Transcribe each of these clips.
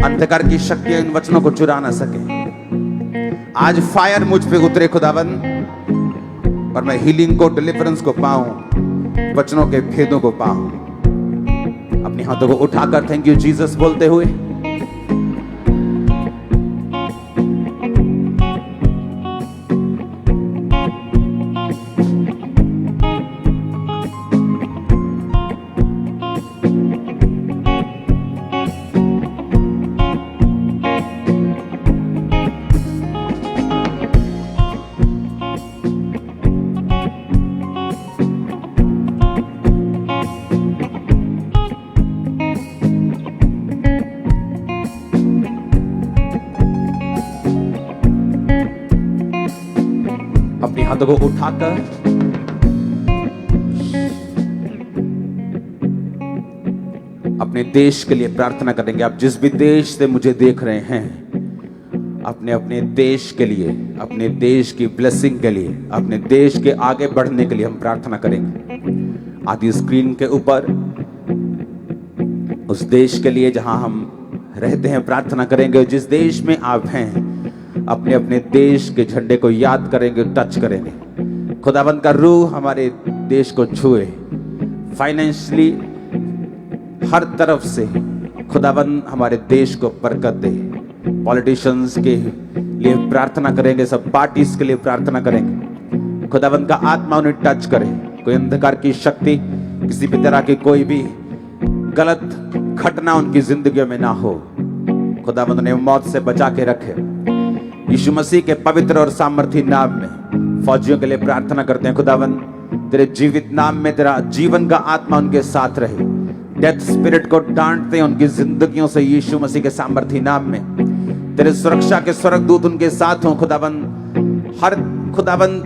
अंधकार की शक्तियां इन वचनों को चुरा ना सके। आज फायर मुझ पे उतरे खुदावन, और मैं हीलिंग को, डिलीवरेंस को पाऊं, वचनों के भेदों को पाऊं। अपने हाथों को उठाकर थैंक यू जीसस बोलते हुए अपने हाथों को उठाकर अपने देश के लिए प्रार्थना करेंगे। आप जिस भी देश से मुझे देख रहे हैं, अपने अपने देश के लिए, अपने देश की ब्लेसिंग के लिए, अपने देश के आगे बढ़ने के लिए हम प्रार्थना करेंगे। आदि स्क्रीन के ऊपर उस देश के लिए जहां हम रहते हैं प्रार्थना करेंगे। जिस देश में आप हैं, अपने अपने देश के झंडे को याद करेंगे, टच करेंगे। खुदावंद का रूह हमारे देश को छुए, फाइनेंशियली हर तरफ से खुदावंद हमारे देश को बरकत दे। पॉलिटिशियंस के लिए प्रार्थना करेंगे, सब पार्टीज के लिए प्रार्थना करेंगे। खुदावंद का आत्मा उन्हें टच करे। कोई अंधकार की शक्ति, किसी भी तरह की कोई भी गलत घटना उनकी जिंदगी में ना हो। खुदावंद उन्हें मौत से बचा के रखे। यीशु मसीह के पवित्र और सामर्थी नाम में फौजियों के लिए प्रार्थना करते हैं। खुदावंद तेरे जीवित नाम में तेरा जीवन का आत्मा उनके साथ रहे। डेथ स्पिरिट को डांटते हैं उनकी जिंदगियों से यीशु मसीह के सामर्थी नाम में। तेरे सुरक्षा के स्वर्गदूत उनके साथ हों खुदावंद। हर खुदावंद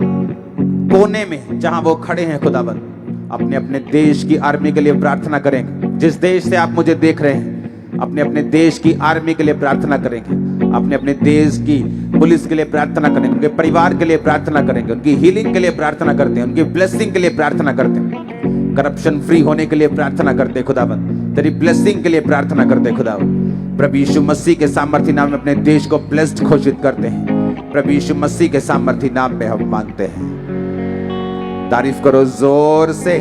कोने में जहां वो खड़े हैं खुदावंद, अपने अपने देश की आर्मी के लिए प्रार्थना करेंगे। जिस देश से आप मुझे देख रहे हैं, अपने अपने देश की आर्मी के लिए प्रार्थना करेंगे। अपने अपने देश की पुलिस के लिए प्रार्थना करेंगे। उनके परिवार के लिए प्रार्थना करेंगे। उनकी हीलिंग के लिए प्रार्थना करते हैं। उनकी ब्लेसिंग के लिए प्रार्थना करते हैं। करप्शन फ्री होने के लिए प्रार्थना करते हैं खुदावंद। तेरी ब्लेसिंग के लिए प्रार्थना करते हैं खुदावंद। प्रभु यीशु मसीह के सामर्थी नाम में अपने देश को ब्लेस्ड घोषित करते हैं। प्रभु यीशु मसीह के सामर्थी नाम में हम मांगते हैं। तारीफ करो जोर से।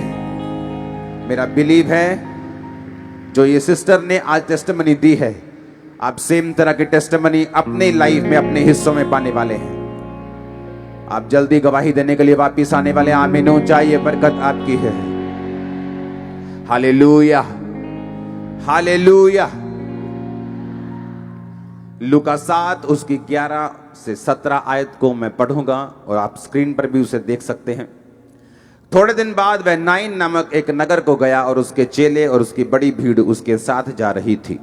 मेरा बिलीव है जो ये सिस्टर ने आज टेस्टिमनी दी है, आप सेम तरह की टेस्टिमनी अपने लाइफ में, अपने हिस्सों में पाने वाले हैं। आप जल्दी गवाही देने के लिए वापिस आने वाले। आमीन हो चाहिए, बरकत आपकी है। Hallelujah, hallelujah. लूका 7 उसकी 11 से 17 आयत को मैं पढ़ूंगा और आप स्क्रीन पर भी उसे देख सकते हैं। थोड़े दिन बाद वह नाइन नामक एक नगर को गया और उसके चेले और उसकी बड़ी भीड़ उसके साथ जा रही थी।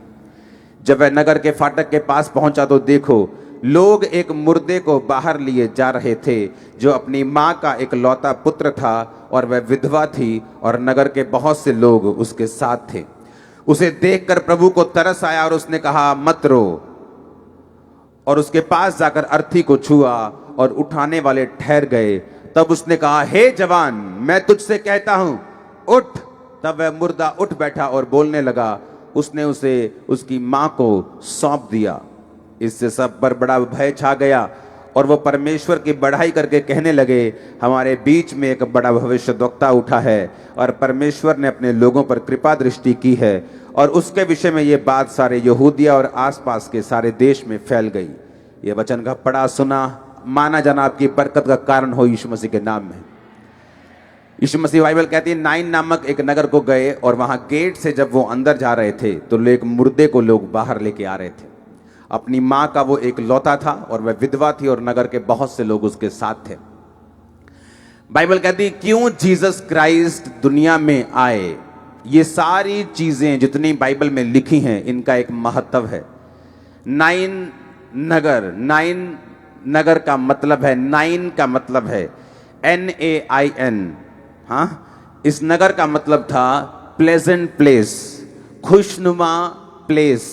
जब वह नगर के फाटक के पास पहुंचा तो देखो, लोग एक मुर्दे को बाहर लिए जा रहे थे, जो अपनी मां का एक लौता पुत्र था, और वह विधवा थी, और नगर के बहुत से लोग उसके साथ थे। उसे देखकर प्रभु को तरस आया और उसने कहा, मत रो। और उसके पास जाकर अर्थी को छुआ और उठाने वाले ठहर गए। तब उसने कहा, हे जवान, मैं तुझसे कहता हूं, उठ। तब वह मुर्दा उठ बैठा और बोलने लगा। उसने उसे उसकी मां को सौंप दिया। इससे सब पर बड़ा भय छा गया और वो परमेश्वर की बढ़ाई करके कहने लगे, हमारे बीच में एक बड़ा भविष्यद्वक्ता उठा है और परमेश्वर ने अपने लोगों पर कृपा दृष्टि की है। और उसके विषय में ये बात सारे यहूदिया और आसपास के सारे देश में फैल गई। ये वचन का पढ़ा सुना माना जाना आपकी बरकत का कारण हो यीशु मसीह के नाम में। यीशु मसीह, बाइबल कहती है, नाइन नामक एक नगर को गए और वहां गेट से जब वो अंदर जा रहे थे तो एक मुर्दे को लोग बाहर लेके आ रहे थे। अपनी मां का वो एक लौता था और वह विधवा थी और नगर के बहुत से लोग उसके साथ थे। बाइबल कहती है, क्यों जीसस क्राइस्ट दुनिया में आए। ये सारी चीजें जितनी बाइबल में लिखी हैं, इनका एक महत्व है। नाइन नगर का मतलब है, नाइन का मतलब है NAIN। हाँ, इस नगर का मतलब था प्लेजेंट प्लेस, खुशनुमा प्लेस,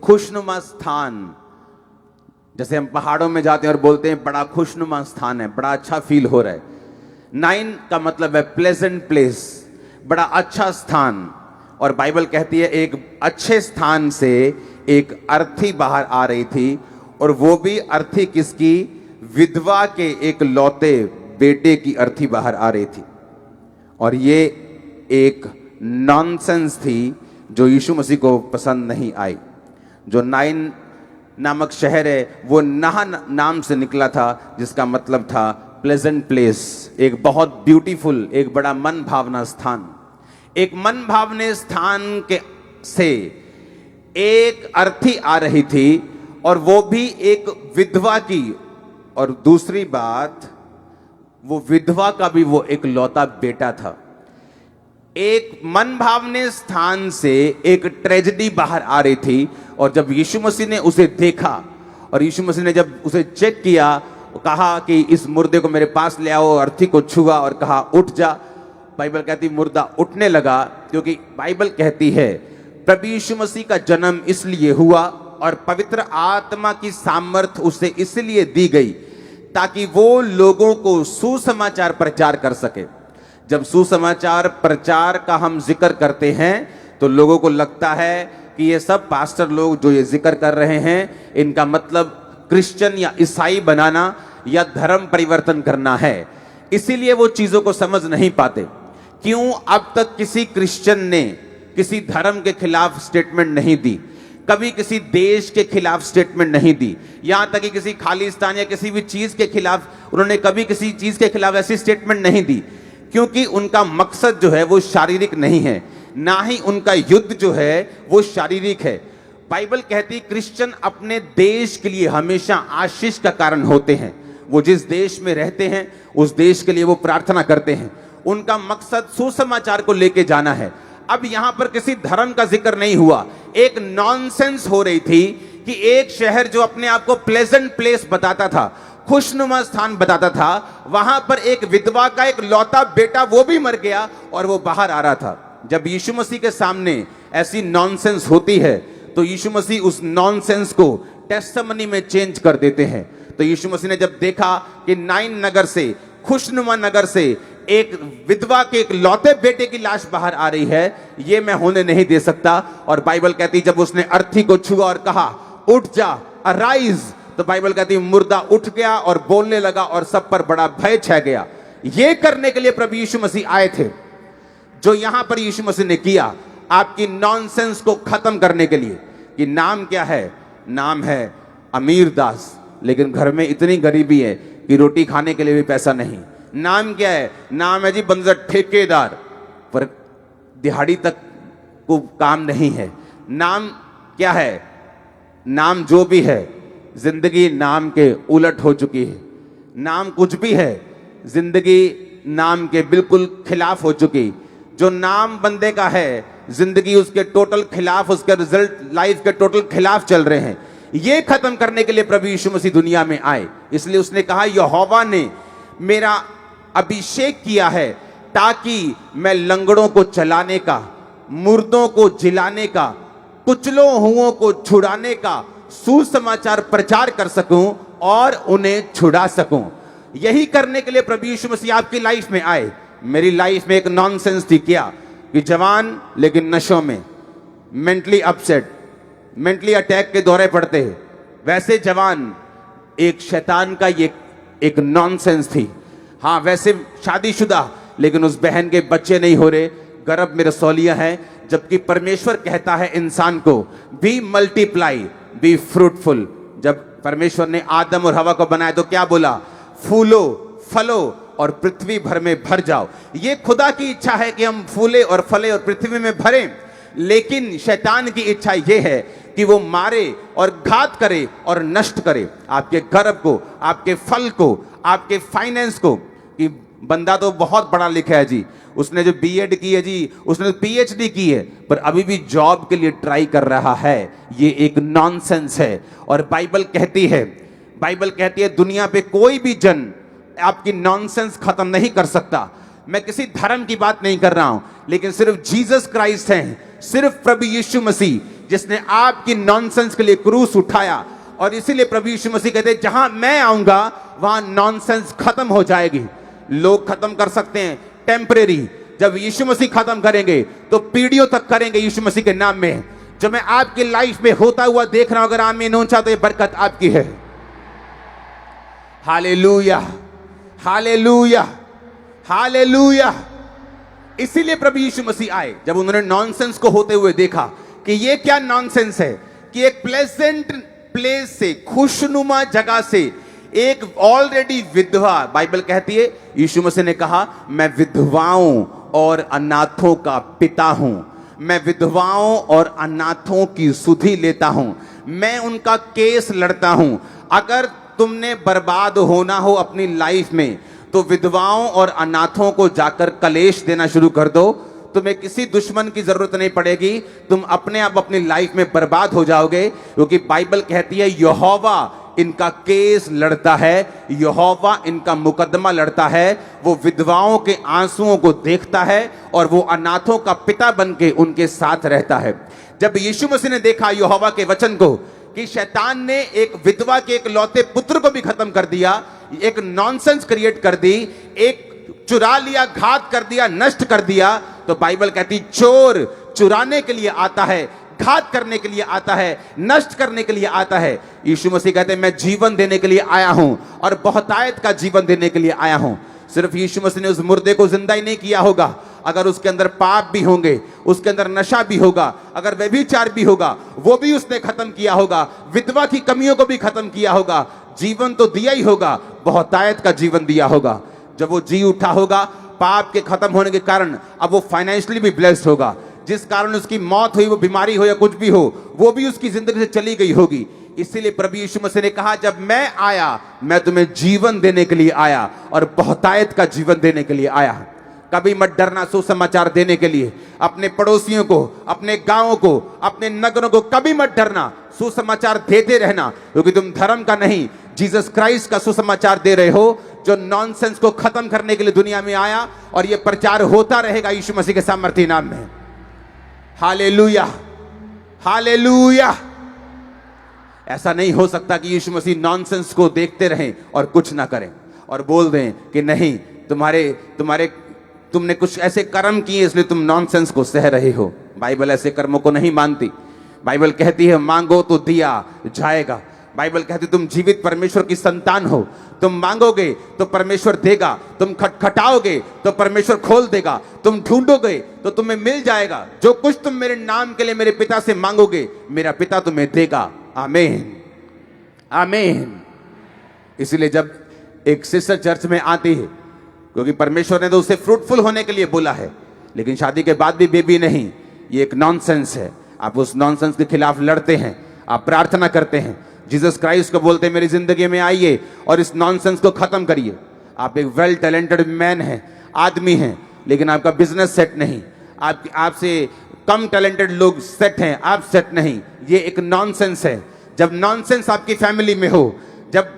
खुशनुमा स्थान। जैसे हम पहाड़ों में जाते हैं और बोलते हैं बड़ा खुशनुमा स्थान है, बड़ा अच्छा फील हो रहा है। नाइन का मतलब है प्लेजेंट प्लेस, बड़ा अच्छा स्थान, और बाइबल कहती है एक अच्छे स्थान से एक अर्थी बाहर आ रही थी, और वो भी अर्थी किसकी? विधवा के एक लौते बेटे की अर्थी बाहर आ रही थी। और ये एक नॉनसेंस थी जो यीशु मसीह को पसंद नहीं आई। जो नाइन नामक शहर है वो नाह नाम से निकला था, जिसका मतलब था प्लेजेंट प्लेस, एक बहुत ब्यूटीफुल, एक बड़ा मन भावना स्थान। एक मन भावने स्थान के से एक अर्थी आ रही थी, और वो भी एक विधवा की। और दूसरी बात, वो विधवा का भी वो एक लौता बेटा था। एक मन भावने स्थान से एक ट्रेजेडी बाहर आ रही थी, और जब यीशु मसीह ने उसे देखा और यीशु मसीह ने जब उसे चेक किया, कहा कि इस मुर्दे को मेरे पास ले आओ, अर्थी को छुआ और कहा उठ जा। बाइबल कहती मुर्दा उठने लगा, क्योंकि बाइबल कहती है प्रभु यीशु मसीह का जन्म इसलिए हुआ और पवित्र आत्मा की सामर्थ उसे इसलिए दी गई ताकि वो लोगों को सुसमाचार प्रचार कर सके। जब सुसमाचार प्रचार का हम जिक्र करते हैं तो लोगों को लगता है कि ये सब पास्टर लोग जो ये जिक्र कर रहे हैं, इनका मतलब क्रिश्चियन या ईसाई बनाना या धर्म परिवर्तन करना है। इसीलिए वो चीजों को समझ नहीं पाते। क्यों अब तक किसी क्रिश्चियन ने किसी धर्म के खिलाफ स्टेटमेंट नहीं दी, कभी किसी देश के खिलाफ स्टेटमेंट नहीं दी, यहां तक कि किसी खालिस्तान या किसी भी चीज के खिलाफ उन्होंने कभी किसी चीज के खिलाफ ऐसी स्टेटमेंट नहीं दी, क्योंकि उनका मकसद जो है वो शारीरिक नहीं है, ना ही उनका युद्ध जो है वो शारीरिक है। बाइबल कहती क्रिश्चियन अपने देश के लिए हमेशा आशीष का कारण होते हैं। वो जिस देश में रहते हैं उस देश के लिए वो प्रार्थना करते हैं। उनका मकसद सुसमाचार को लेके जाना है। अब यहां पर किसी धर्म का जिक्र नहीं हुआ, एक नॉनसेंस हो रही थी कि एक शहर जो अपने आप को प्लेजेंट प्लेस बताता था, खुशनुमा स्थान बताता था, वहां पर एक विधवा का एक लौता बेटा वो भी मर गया और वो बाहर आ रहा था। जब यीशु मसीह के सामने ऐसी नॉनसेंस होती है तो यीशु मसीह उस नॉनसेंस को टेस्टिमनी में चेंज कर देते हैं। तो यीशु मसीह ने जब देखा कि नाइन नगर से, खुशनुमा नगर से एक विधवा के एक लौते बेटे की लाश बाहर आ रही है, ये मैं होने नहीं दे सकता। और बाइबल कहती जब उसने अर्थी को छुआ और कहा उठ जा, अराइज, तो बाइबल कहती मुर्दा उठ गया और बोलने लगा और सब पर बड़ा भय छा गया। ये करने के लिए प्रभु यीशु मसीह आए थे। जो यहां पर यीशु मसीह ने किया आपकी नॉनसेंस को खत्म करने के लिए। कि नाम क्या है? नाम है अमीर दास, लेकिन घर में इतनी गरीबी है कि रोटी खाने के लिए भी पैसा नहीं। नाम क्या है? नाम है जी बंजर ठेकेदार, पर दिहाड़ी तक को काम नहीं है। नाम क्या है? नाम जो भी है, जिंदगी नाम के उलट हो चुकी है। नाम कुछ भी है, जिंदगी नाम के बिल्कुल खिलाफ हो चुकी। जो नाम बंदे का है, जिंदगी उसके टोटल खिलाफ, उसके रिजल्ट लाइफ के टोटल खिलाफ चल रहे हैं। ये खत्म करने के लिए प्रभु यीशु मसीह दुनिया में आए। इसलिए उसने कहा यहोवा ने मेरा अभिषेक किया है ताकि मैं लंगड़ों को चलाने का, मुर्दों को जिलाने का, कुचलों हुओं को छुड़ाने का सुसमाचार प्रचार कर सकूं और उन्हें छुड़ा सकूं। यही करने के लिए प्रभु यीशु मसीह आपकी लाइफ में आए। मेरी लाइफ में एक नॉनसेंस थी क्या कि जवान लेकिन नशों में, मेंटली अपसेट, मेंटली अटैक के दौरे पड़ते हैं, वैसे जवान एक शैतान का ये एक नॉनसेंस थी। हाँ, वैसे शादीशुदा लेकिन उस बहन के बच्चे नहीं हो रहे, गर्भ में रसौलियां हैं, जबकि परमेश्वर कहता है इंसान को बी मल्टीप्लाई, बी फ्रूटफुल। जब परमेश्वर ने आदम और हवा को बनाया तो क्या बोला? फूलो, फलो और पृथ्वी भर में भर जाओ। ये खुदा की इच्छा है कि हम फूले और फले और पृथ्वी में भरें, लेकिन शैतान की इच्छा यह है कि वो मारे और घात करे और नष्ट करे आपके गर्भ को, आपके फल को, आपके फाइनेंस को। कि बंदा तो बहुत पढ़ा लिखा है जी, उसने जो बीएड की है जी, उसने पीएचडी की है, पर अभी भी जॉब के लिए ट्राई कर रहा है। ये एक नॉनसेंस है। और बाइबल कहती है दुनिया पे कोई भी जन आपकी नॉनसेंस खत्म नहीं कर सकता। मैं किसी धर्म की बात नहीं कर रहा हूं, लेकिन सिर्फ जीसस क्राइस्ट हैं, सिर्फ प्रभु यीशु मसीह जिसने आपकी नॉनसेंस के लिए क्रूस उठाया। और इसीलिए प्रभु यीशु मसीह कहते हैं जहां मैं आऊंगा वहां नॉनसेंस खत्म हो जाएगी। लोग खत्म कर सकते हैं टेम्परेरी, जब यीशु मसीह खत्म करेंगे तो पीढ़ियों तक करेंगे यीशु मसीह के नाम में। जो मैं आपकी लाइफ में होता हुआ देख रहा हूं, अगर आमीन ऊंचा तो ये बरकत आपकी है। Hallelujah, hallelujah, hallelujah. इसीलिए प्रभु यीशु मसीह आए। जब उन्होंने नॉनसेंस को होते हुए देखा कि ये क्या नॉनसेंस है कि एक प्लेजेंट प्लेस से, खुशनुमा जगह से, एक ऑलरेडी विधवा, बाइबल कहती है यीशु मसीह ने कहा मैं विधवाओं और अनाथों का पिता हूं, मैं विधवाओं और अनाथों की सुधि लेता हूं, मैं उनका केस लड़ता हूं। अगर तुमने बर्बाद होना हो अपनी लाइफ में तो विधवाओं और अनाथों को जाकर कलेश देना शुरू कर दो। तुम्हें किसी दुश्मन की जरूरत नहीं पड़ेगी, तुम अपने आप अपनी लाइफ में बर्बाद हो जाओगे, क्योंकि बाइबल कहती है यहोवा इनका केस लड़ता है, यहोवा इनका मुकदमा लड़ता है। वो विधवाओं के आंसुओं को देखता है और वो अनाथों का पिता बनके उनके साथ रहता है। जब यीशु मसीह ने देखा यहोवा के वचन को कि शैतान ने एक विधवा के एक लौते पुत्र को भी खत्म कर दिया, एक नॉनसेंस क्रिएट कर दी, एक चुरा लिया, घात कर दिया, नष्ट कर दिया, तो बाइबल कहती चोर चुराने के लिए आता है, घात करने के लिए आता है, नष्ट करने के लिए आता है। यीशु मसीह कहते हैं मैं जीवन देने के लिए आया हूं और बहुतायत का जीवन देने के लिए आया हूं। सिर्फ यीशु मसीह ने उस मुर्दे को जिंदा ही नहीं किया होगा, अगर उसके अंदर पाप भी होंगे, उसके अंदर नशा भी होगा, अगर व्यभिचार भी होगा, वो भी उसने खत्म किया होगा, विधवा की कमियों को भी खत्म किया होगा, जीवन तो दिया ही होगा, बहुतायत का जीवन दिया होगा। जब वो जी उठा होगा पाप के खत्म होने के कारण, अब वो फाइनेंशियली भी ब्लेस्ड होगा। जिस कारण उसकी मौत हुई, वो बीमारी हो या कुछ भी हो, वो भी उसकी जिंदगी से चली गई होगी। इसीलिए प्रभु यीशु मसीह ने कहा जब मैं आया मैं तुम्हें जीवन देने के लिए आया और बहुतायत का जीवन देने के लिए आया। कभी मत डरना सुसमाचार देने के लिए, अपने पड़ोसियों को, अपने गांवों को, अपने नगरों को कभी मत डरना, सुसमाचार देते रहना, क्योंकि तुम धर्म का नहीं जीसस क्राइस्ट का सुसमाचार दे रहे हो, जो नॉनसेंस को खत्म करने के लिए दुनिया में आया, और यह प्रचार होता रहेगा यीशु मसीह के सामर्थ्य नाम में। Hallelujah, hallelujah. ऐसा नहीं हो सकता कि यीशु मसीह नॉनसेंस को देखते रहें और कुछ ना करें और बोल दें कि नहीं तुमने कुछ ऐसे कर्म किए इसलिए तुम नॉनसेंस को सह रहे हो। बाइबल ऐसे कर्मों को नहीं मानती। बाइबल कहती है मांगो तो दिया जाएगा। बाइबल कहती है तुम जीवित परमेश्वर की संतान हो, तुम मांगोगे तो परमेश्वर देगा, तुम खटखटाओगे तो परमेश्वर खोल देगा, तुम ढूंढोगे तो तुम्हें मिल जाएगा। जो कुछ तुम मेरे नाम के लिए मेरे पिता से मांगोगे मेरा पिता तुम्हें देगा। आमीन, आमीन। इसलिए जब एक सिस्टर चर्च में आती है, क्योंकि परमेश्वर ने तो उसे फ्रूटफुल होने के लिए बोला है, लेकिन शादी के बाद भी बेबी नहीं, ये एक नॉनसेंस है। आप उस नॉनसेंस के खिलाफ लड़ते हैं, आप प्रार्थना करते हैं, जीसस क्राइस्ट को बोलते हैं मेरी जिंदगी में आइए और इस नॉनसेंस को खत्म करिए। आप एक वेल टैलेंटेड मैन हैं, आदमी हैं, लेकिन आपका बिजनेस सेट नहीं, आपसे कम टैलेंटेड लोग सेट हैं, आप सेट नहीं, ये एक नॉनसेंस है। जब नॉनसेंस आपकी फैमिली में हो, जब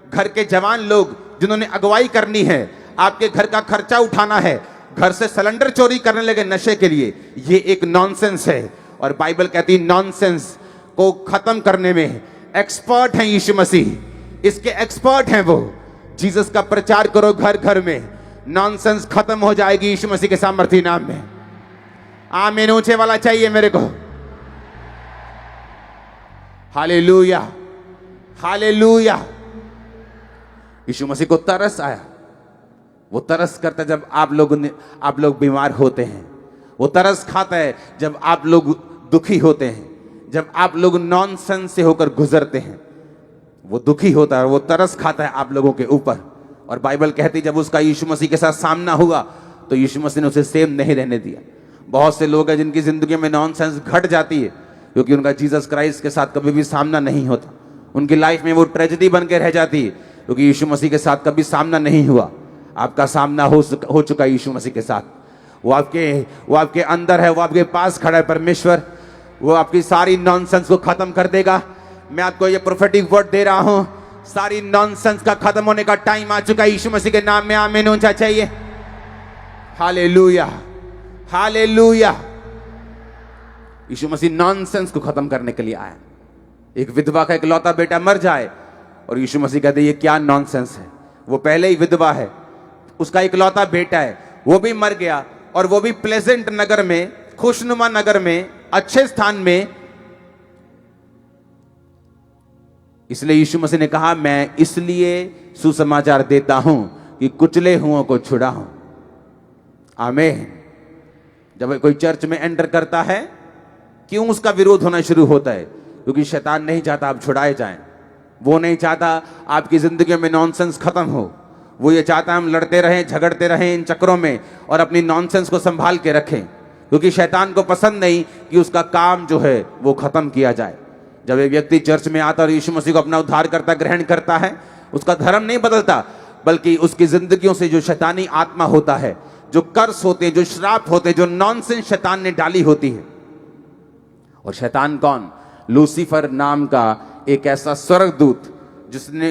घर के जवान लोग जिन्होंने अगुवाई करनी है, आपके घर का खर्चा उठाना है, घर से सिलेंडर चोरी करने लगे नशे के लिए, ये एक नॉनसेंस है। और बाइबल कहती है नॉनसेंस को खत्म करने में एक्सपर्ट हैं यीशु मसीह, इसके एक्सपर्ट हैं वो। जीसस का प्रचार करो घर घर में, नॉनसेंस खत्म हो जाएगी यीशु मसीह के सामर्थ्य नाम में। आमीन ऊंचे वाला चाहिए मेरे को। Hallelujah, hallelujah. यीशु मसीह को तरस आया, वो तरस करता है जब आप लोग बीमार होते हैं, वो तरस खाता है जब आप लोग दुखी होते हैं, जब आप लोग नॉनसेंस से होकर गुजरते हैं, वो दुखी होता है, वो तरस खाता है आप लोगों के ऊपर। और बाइबल कहती है जब उसका यीशु मसीह के साथ सामना हुआ तो यीशु मसीह ने उसे सेम नहीं रहने दिया। बहुत से लोग हैं जिनकी जिंदगी में नॉनसेंस घट जाती है क्योंकि उनका जीसस क्राइस्ट के साथ कभी भी सामना नहीं होता। उनकी लाइफ में वो ट्रेजेडी बन के रह जाती है क्योंकि यीशु मसीह के साथ कभी सामना नहीं हुआ। आपका सामना हो चुका यीशु मसीह के साथ। वो आपके अंदर है, वो आपके पास खड़ा है परमेश्वर, वो आपकी सारी नॉनसेंस को खत्म कर देगा। मैं आपको ये प्रोफेटिक वर्ड दे रहा हूं, सारी नॉनसेंस का खत्म होने का टाइम आ चुका है यीशु मसीह के नाम में। आमीन ऊंचा चाहिए। Hallelujah, hallelujah. Yeshu Masih nonsense को खत्म करने के लिए आया। एक विधवा का इकलौता बेटा मर जाए और यीशु मसीह कहते ये क्या नॉनसेंस है। वो पहले ही विधवा है, उसका इकलौता बेटा है, वो भी मर गया, और वो भी प्लेजेंट नगर में, खुशनुमा नगर में, अच्छे स्थान में। इसलिए यीशु मसीह ने कहा, मैं इसलिए सुसमाचार देता हूं कि कुचले हुओं को छुड़ाऊं। आमीन। जब कोई चर्च में एंटर करता है, क्यों उसका विरोध होना शुरू होता है? क्योंकि शैतान नहीं चाहता आप छुड़ाए जाएं। वो नहीं चाहता आपकी जिंदगी में नॉनसेंस खत्म हो। वो ये चाहता है हम लड़ते रहें, झगड़ते रहें इन चक्रों में और अपनी नॉनसेंस को संभाल के रखें, क्योंकि शैतान को पसंद नहीं कि उसका काम जो है वो खत्म किया जाए। जब एक व्यक्ति चर्च में आता और यीशु मसीह को अपना उद्धारकर्ता ग्रहण करता है, उसका धर्म नहीं बदलता, बल्कि उसकी जिंदगियों से जो शैतानी आत्मा होता है, जो कर्स होते हैं, जो श्राप होते हैं, जो नॉनसेंस शैतान ने डाली होती है। और शैतान कौन? लूसीफर नाम का एक ऐसा स्वर्गदूत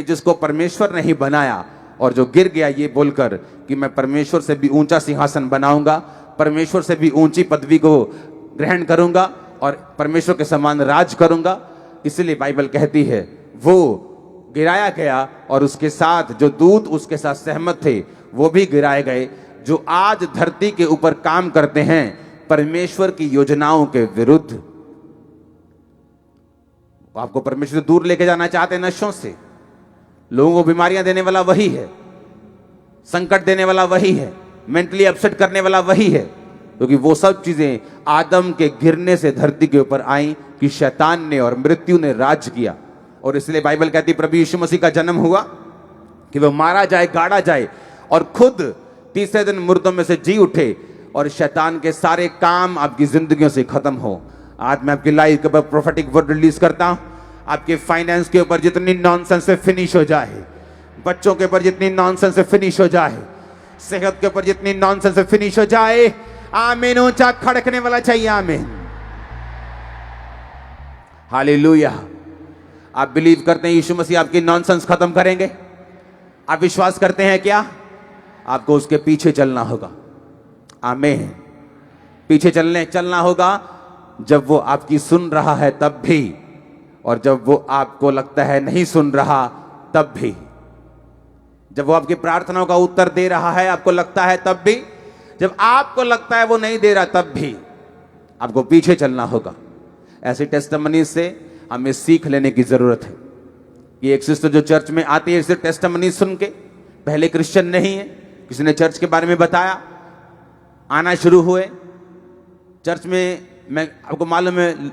जिसको परमेश्वर ने ही बनाया और जो गिर गया ये बोलकर कि मैं परमेश्वर से भी ऊंचा सिंहासन बनाऊंगा, परमेश्वर से भी ऊंची पदवी को ग्रहण करूंगा और परमेश्वर के समान राज करूंगा। इसलिए बाइबल कहती है वो गिराया गया और उसके साथ जो दूत उसके साथ सहमत थे वो भी गिराए गए, जो आज धरती के ऊपर काम करते हैं परमेश्वर की योजनाओं के विरुद्ध। आपको परमेश्वर से दूर लेके जाना चाहते हैं नशों से, लोगों को बीमारियां देने वाला वही है, संकट देने वाला वही है, मेंटली अपसेट करने वाला वही है, क्योंकि वो सब चीजें आदम के गिरने से धरती के ऊपर आई कि शैतान ने और मृत्यु ने राज किया। और इसलिए बाइबल कहती प्रभु यीशु मसीह का जन्म हुआ कि वो मारा जाए, गाड़ा जाए और खुद तीसरे दिन मुर्दों में से जी उठे और शैतान के सारे काम आपकी जिंदगियों से खत्म हो। आज मैं आपकी लाइफ के ऊपर प्रोफेटिक वर्ड रिलीज करता हूं, आपके फाइनेंस के ऊपर जितनी नॉनसेंस से फिनिश हो जाए, बच्चों के ऊपर जितनी नॉनसेंस से फिनिश हो जाए, सेहत के ऊपर जितनी नॉनसेंस से फिनिश हो जाए। आमीन। ऊंचा खड़कने वाला चाहिए आमीन। हालेलुया। आप बिलीव करते हैं यीशु मसीह आपकी नॉनसेंस खत्म करेंगे? आप विश्वास करते हैं क्या? आपको उसके पीछे चलना होगा। आमीन। पीछे चलना होगा जब वो आपकी सुन रहा है तब भी, और जब वो आपको लगता है नहीं सुन रहा तब भी, जब वो आपकी प्रार्थनाओं का उत्तर दे रहा है आपको लगता है तब भी, जब आपको लगता है वो नहीं दे रहा तब भी आपको पीछे चलना होगा। ऐसी टेस्टिमनी से हमें सीख लेने की जरूरत है। कि एक सिस्टर जो चर्च में आती है इसे टेस्टिमनी सुन के, पहले क्रिश्चियन नहीं है, किसी ने चर्च के बारे में बताया, आना शुरू हुए चर्च में। मैं आपको मालूम है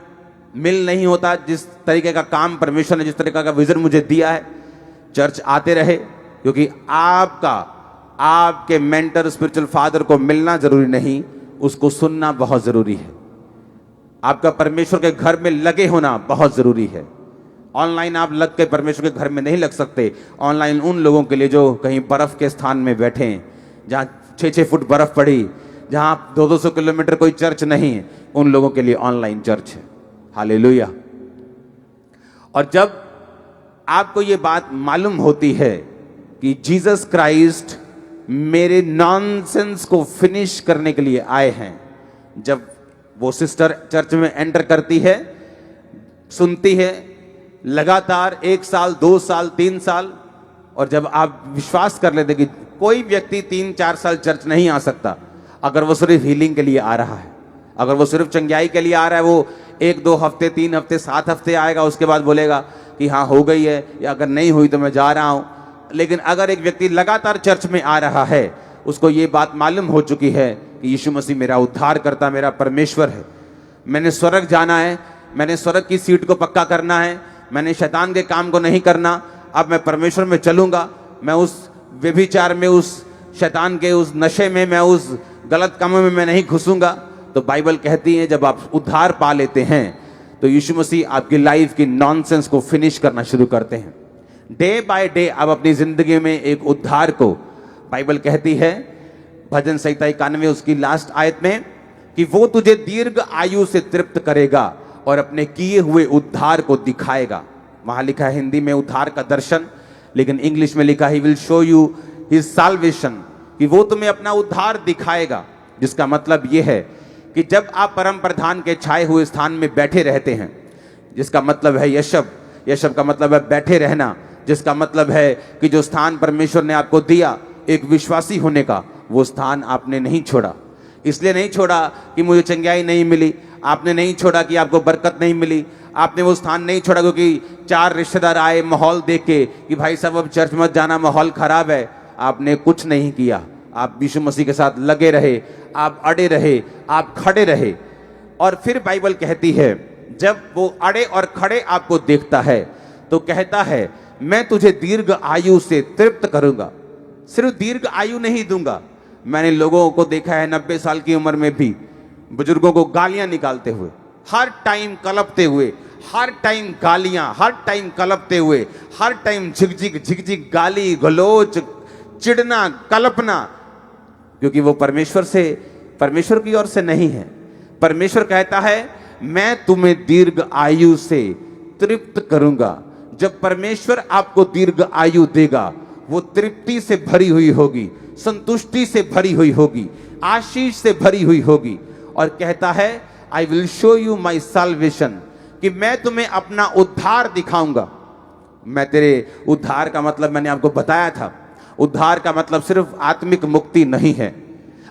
मिल नहीं होता, जिस तरीके का काम परमेश्वर ने, जिस तरीके का विजन मुझे दिया है, चर्च आते रहे, क्योंकि आपके मेंटर स्पिरिचुअल फादर को मिलना जरूरी नहीं, उसको सुनना बहुत जरूरी है। आपका परमेश्वर के घर में लगे होना बहुत जरूरी है। ऑनलाइन आप लग के परमेश्वर के घर में नहीं लग सकते। ऑनलाइन उन लोगों के लिए जो कहीं बर्फ के स्थान में बैठे हैं, जहां 6-6 फुट बर्फ पड़ी, जहां 200-200 किलोमीटर कोई चर्च नहीं है, उन लोगों के लिए ऑनलाइन चर्च है। हालेलुया। और जब आपको ये बात मालूम होती है कि जीसस क्राइस्ट मेरे नॉनसेंस को फिनिश करने के लिए आए हैं, जब वो सिस्टर चर्च में एंटर करती है, सुनती है लगातार 1 साल, 2 साल, 3 साल, और जब आप विश्वास कर लेते कि कोई व्यक्ति 3-4 साल चर्च नहीं आ सकता अगर वो सिर्फ हीलिंग के लिए आ रहा है, अगर वो सिर्फ चंगाई के लिए आ रहा है, वो 1-2 हफ्ते, 3 हफ्ते, 7 हफ्ते आएगा, उसके बाद बोलेगा कि हाँ हो गई है, या अगर नहीं हुई तो मैं जा रहा हूं। लेकिन अगर एक व्यक्ति लगातार चर्च में आ रहा है, उसको ये बात मालूम हो चुकी है कि यीशु मसीह मेरा उद्धार करता, मेरा परमेश्वर है, मैंने स्वर्ग जाना है, मैंने स्वर्ग की सीट को पक्का करना है, मैंने शैतान के काम को नहीं करना, अब मैं परमेश्वर में चलूंगा, मैं उस व्यभिचार में, उस शैतान के उस नशे में, मैं उस गलत कामों में मैं नहीं घुसूंगा। तो बाइबल कहती है जब आप उद्धार पा लेते हैं तो यीशु मसीह आपकी लाइफ की नॉनसेंस को फिनिश करना शुरू करते हैं। डे बाय डे आप अपनी जिंदगी में एक उद्धार को, बाइबल कहती है भजन संहिता 91 उसकी लास्ट आयत में कि वो तुझे दीर्घ आयु से तृप्त करेगा और अपने किए हुए उद्धार को दिखाएगा। वहां लिखा है हिंदी में उद्धार का दर्शन, लेकिन इंग्लिश में लिखा he will show you his salvation, कि वो तुम्हें अपना उद्धार दिखाएगा। जिसका मतलब यह है कि जब आप परम प्रधान के छाए हुए स्थान में बैठे रहते हैं, जिसका मतलब है यशब का मतलब है बैठे रहना, जिसका मतलब है कि जो स्थान परमेश्वर ने आपको दिया एक विश्वासी होने का, वो स्थान आपने नहीं छोड़ा। इसलिए नहीं छोड़ा कि मुझे चंगाई नहीं मिली, आपने नहीं छोड़ा कि आपको बरकत नहीं मिली, आपने वो स्थान नहीं छोड़ा क्योंकि 4 रिश्तेदार आए माहौल देख के कि भाई साहब अब चर्च मत जाना, माहौल खराब है। आपने कुछ नहीं किया, आप यीशु मसीह के साथ लगे रहे, आप अड़े रहे, आप खड़े रहे। और फिर बाइबल कहती है जब वो अड़े और खड़े आपको देखता है तो कहता है मैं तुझे दीर्घ आयु से तृप्त करूंगा। सिर्फ दीर्घ आयु नहीं दूंगा, मैंने लोगों को देखा है 90 साल की उम्र में भी बुजुर्गों को गालियां निकालते हुए, हर टाइम कलपते हुए, हर टाइम गालियां, हर टाइम कलपते हुए, हर टाइम झिकझिक झिकझिक गाली गलोच, चिढ़ना, कल्पना, क्योंकि वो परमेश्वर की ओर से नहीं है। परमेश्वर कहता है मैं तुम्हें दीर्घ आयु से तृप्त करूंगा। जब परमेश्वर आपको दीर्घ आयु देगा वो तृप्ति से भरी हुई होगी, संतुष्टि से भरी हुई होगी, आशीष से भरी हुई होगी। और कहता है आई will show you my salvation, कि मैं तुम्हें अपना उद्धार दिखाऊंगा। मैं तेरे उद्धार का मतलब मैंने आपको बताया था, उद्धार का मतलब सिर्फ आत्मिक मुक्ति नहीं है।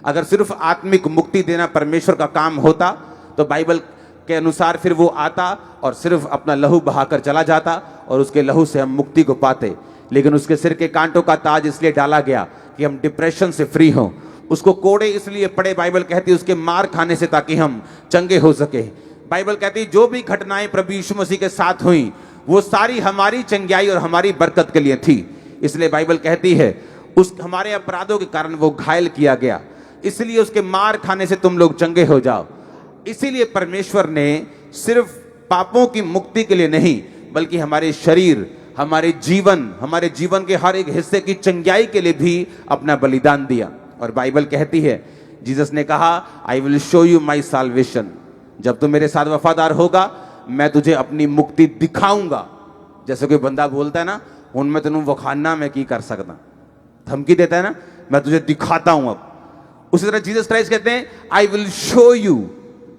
अगर सिर्फ आत्मिक मुक्ति देना परमेश्वर का काम होता तो बाइबल के अनुसार फिर वो आता और सिर्फ अपना लहू बहाकर चला जाता और उसके लहू से हम मुक्ति को पाते। लेकिन उसके सिर के कांटों का ताज इसलिए डाला गया कि हम डिप्रेशन से फ्री हों, उसको कोड़े इसलिए पड़े, बाइबल कहती है उसके मार खाने से, ताकि हम चंगे हो सके। बाइबल कहती है जो भी घटनाएं प्रभु यीशु मसीह के साथ हुई वो सारी हमारी चंगाई और हमारी बरकत के लिए थी। इसलिए बाइबल कहती है उस हमारे अपराधों के कारण वो घायल किया गया, इसलिए उसके मार खाने से तुम लोग चंगे हो जाओ। इसीलिए परमेश्वर ने सिर्फ पापों की मुक्ति के लिए नहीं बल्कि हमारे शरीर, हमारे जीवन के हर एक हिस्से की चंगाई के लिए भी अपना बलिदान दिया। और बाइबल कहती है जीसस ने कहा I will show you my salvation, जब तू मेरे साथ वफादार होगा मैं तुझे अपनी मुक्ति दिखाऊंगा। जैसे कोई बंदा बोलता है ना उनमें तेनू वखाना मैं की कर सकता, धमकी देता है ना, मैं तुझे दिखाता हूं अब। उसी तरह जीसस क्राइस्ट कहते हैं आई विल शो यू,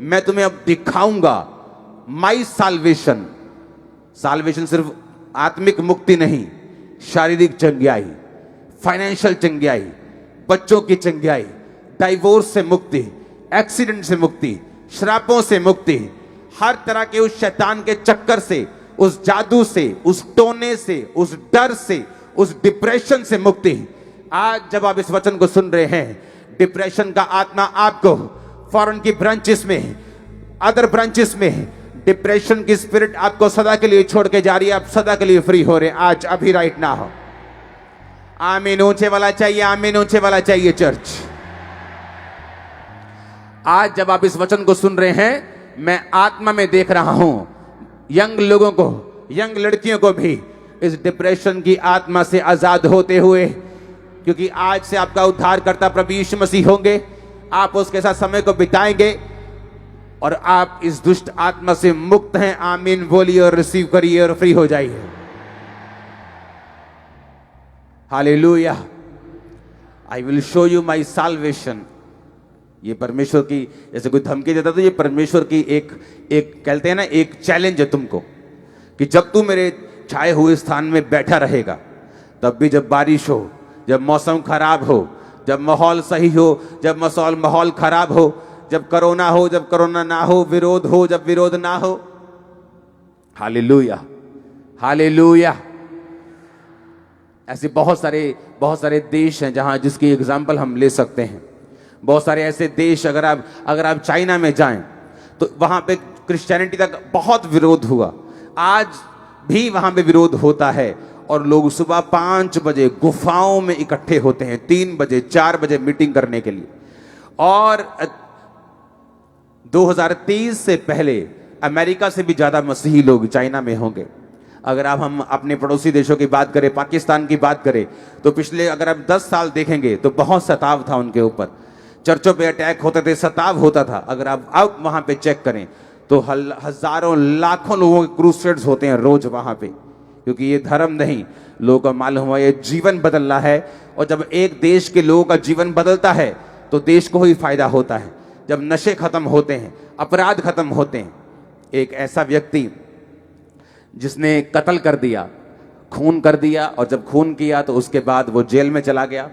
मैं तुम्हें अब दिखाऊंगा माई साल्वेशन। साल्वेशन सिर्फ आत्मिक मुक्ति नहीं, शारीरिक चंगाई, फाइनेंशियल चंगाई, बच्चों की चंगाई, डाइवोर्स से मुक्ति, एक्सीडेंट से मुक्ति, श्रापों से मुक्ति, हर तरह के उस शैतान के चक्कर से, उस जादू से, उस टोने से, उस डर से, उस डिप्रेशन से मुक्ति। आज जब आप इस वचन को सुन रहे हैं, डिप्रेशन का आत्मा आपको फॉरेन की ब्रांचेस में, अदर ब्रांचेस में डिप्रेशन की स्पिरिट आपको सदा के लिए छोड़ के जा रही है, आप सदा के लिए फ्री हो रहे हैं आज, अभी राइट ना हो। आमीन ऊंचे वाला चाहिए, आमीन ऊंचे वाला चाहिए चर्च। आज जब आप इस वचन को सुन रहे हैं, मैं आत्मा में देख रहा हूं यंग लोगों को, यंग लड़कियों को भी इस डिप्रेशन की आत्मा से आजाद होते हुए, क्योंकि आज से आपका उद्धार करता प्रभु यीशु मसीह होंगे, आप उसके साथ समय को बिताएंगे और आप इस दुष्ट आत्मा से मुक्त हैं। आमीन बोलिए और रिसीव करिए और फ्री हो जाइए। Hallelujah. I will show you my salvation. ये परमेश्वर की, जैसे कोई धमकी देता तो ये परमेश्वर की एक कहते हैं ना, एक चैलेंज है तुमको कि जब तू मेरे छाए हुए स्थान में बैठा रहेगा, तब भी जब बारिश हो, जब मौसम खराब हो, जब माहौल सही हो, जब माहौल खराब हो, जब कोरोना हो, जब कोरोना ना हो, विरोध हो, जब विरोध ना हो। Hallelujah, hallelujah. ऐसे बहुत सारे देश हैं जहां जिसकी एग्जाम्पल हम ले सकते हैं। बहुत सारे ऐसे देश, अगर आप चाइना में जाएं तो वहां पे क्रिश्चियनिटी तक बहुत विरोध हुआ, आज भी वहां पे विरोध होता है और लोग सुबह 5 बजे गुफाओं में इकट्ठे होते हैं, 3 बजे 4 बजे मीटिंग करने के लिए। और 2030 से पहले अमेरिका से भी ज्यादा मसीही लोग चाइना में होंगे। अगर हम अपने पड़ोसी देशों की बात करें, पाकिस्तान की बात करें, तो पिछले अगर आप 10 साल देखेंगे तो बहुत सताव था उनके ऊपर, चर्चों पे अटैक होते थे, सताव होता था। अगर आप अब वहां पे चेक करें तो हजारों लाखों लोगों के क्रूसेड्स होते हैं रोज वहां पे, क्योंकि ये धर्म नहीं, लोगों को मालूम हुआ ये जीवन बदलना है। और जब एक देश के लोगों का जीवन बदलता है तो देश को ही फायदा होता है। जब नशे खत्म होते हैं, अपराध खत्म होते हैं। एक ऐसा व्यक्ति जिसने कत्ल कर दिया, खून कर दिया, और जब खून किया तो उसके बाद वो जेल में चला गया।